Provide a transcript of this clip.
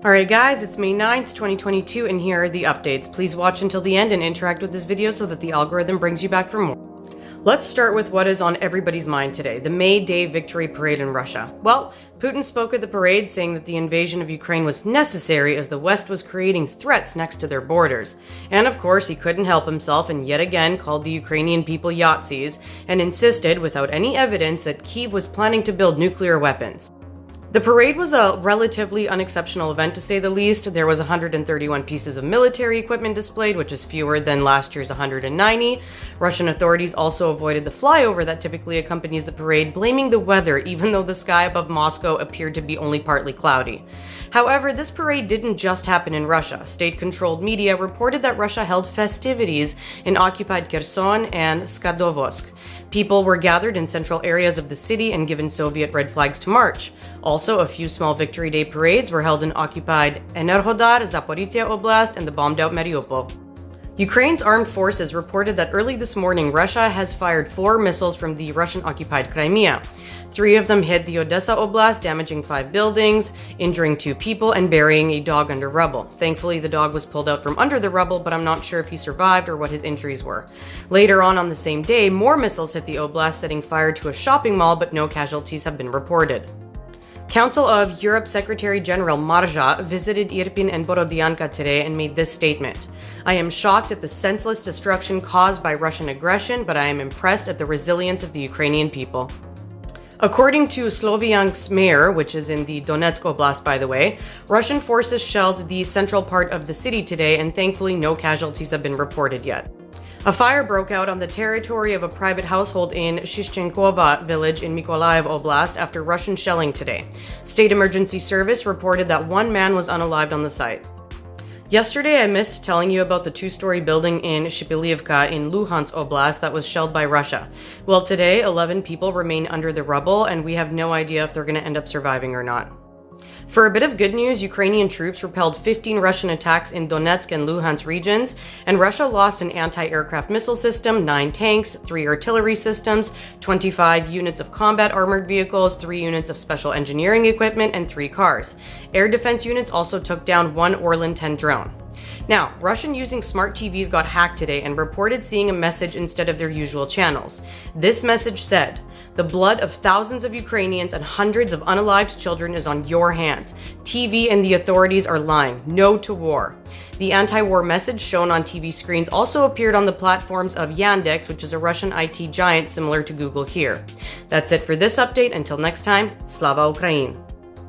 Alright guys, it's May 9th, 2022, and here are the updates. Please watch until the end and interact with this video so that the algorithm brings you back for more. Let's start with what is on everybody's mind today, the May Day Victory Parade in Russia. Well, Putin spoke at the parade saying that the invasion of Ukraine was necessary as the West was creating threats next to their borders. And of course, he couldn't help himself and yet again called the Ukrainian people Yahtzees and insisted, without any evidence, that Kyiv was planning to build nuclear weapons. The parade was a relatively unexceptional event, to say the least. There was 131 pieces of military equipment displayed, which is fewer than last year's 190. Russian authorities also avoided the flyover that typically accompanies the parade, blaming the weather, even though the sky above Moscow appeared to be only partly cloudy. However, this parade didn't just happen in Russia. State-controlled media reported that Russia held festivities in occupied Kherson and Skadovsk. People were gathered in central areas of the city and given Soviet red flags to march. Also, a few small Victory Day parades were held in occupied Enerhodar, Zaporizhia Oblast, and the bombed-out Mariupol. Ukraine's armed forces reported that early this morning, Russia has fired 4 missiles from the Russian-occupied Crimea. 3 of them hit the Odessa Oblast, damaging 5 buildings, injuring 2 people, and burying a dog under rubble. Thankfully, the dog was pulled out from under the rubble, but I'm not sure if he survived or what his injuries were. Later on the same day, more missiles hit the Oblast, setting fire to a shopping mall, but no casualties have been reported. Council of Europe Secretary General Marja visited Irpin and Borodyanka today and made this statement. I am shocked at the senseless destruction caused by Russian aggression, but I am impressed at the resilience of the Ukrainian people. According to Slovyansk's mayor, which is in the Donetsk Oblast by the way, Russian forces shelled the central part of the city today and thankfully no casualties have been reported yet. A fire broke out on the territory of a private household in Shishchenkova village in Mykolaiv Oblast after Russian shelling today. State Emergency Service reported that 1 man was unalived on the site. Yesterday, I missed telling you about the 2-story building in Shipiliivka in Luhansk Oblast that was shelled by Russia. Well, today, 11 people remain under the rubble, and we have no idea if they're going to end up surviving or not. For a bit of good news, Ukrainian troops repelled 15 Russian attacks in Donetsk and Luhansk regions, and Russia lost an anti-aircraft missile system, 9 tanks, 3 artillery systems, 25 units of combat armored vehicles, 3 units of special engineering equipment, and 3 cars. Air defense units also took down 1 Orlan 10 drone. Now, Russian using smart TVs got hacked today and reported seeing a message instead of their usual channels. This message said, "The blood of thousands of Ukrainians and hundreds of unalived children is on your hands. TV and the authorities are lying. No to war." The anti-war message shown on TV screens also appeared on the platforms of Yandex, which is a Russian IT giant similar to Google here. That's it for this update. Until next time, Slava Ukraini!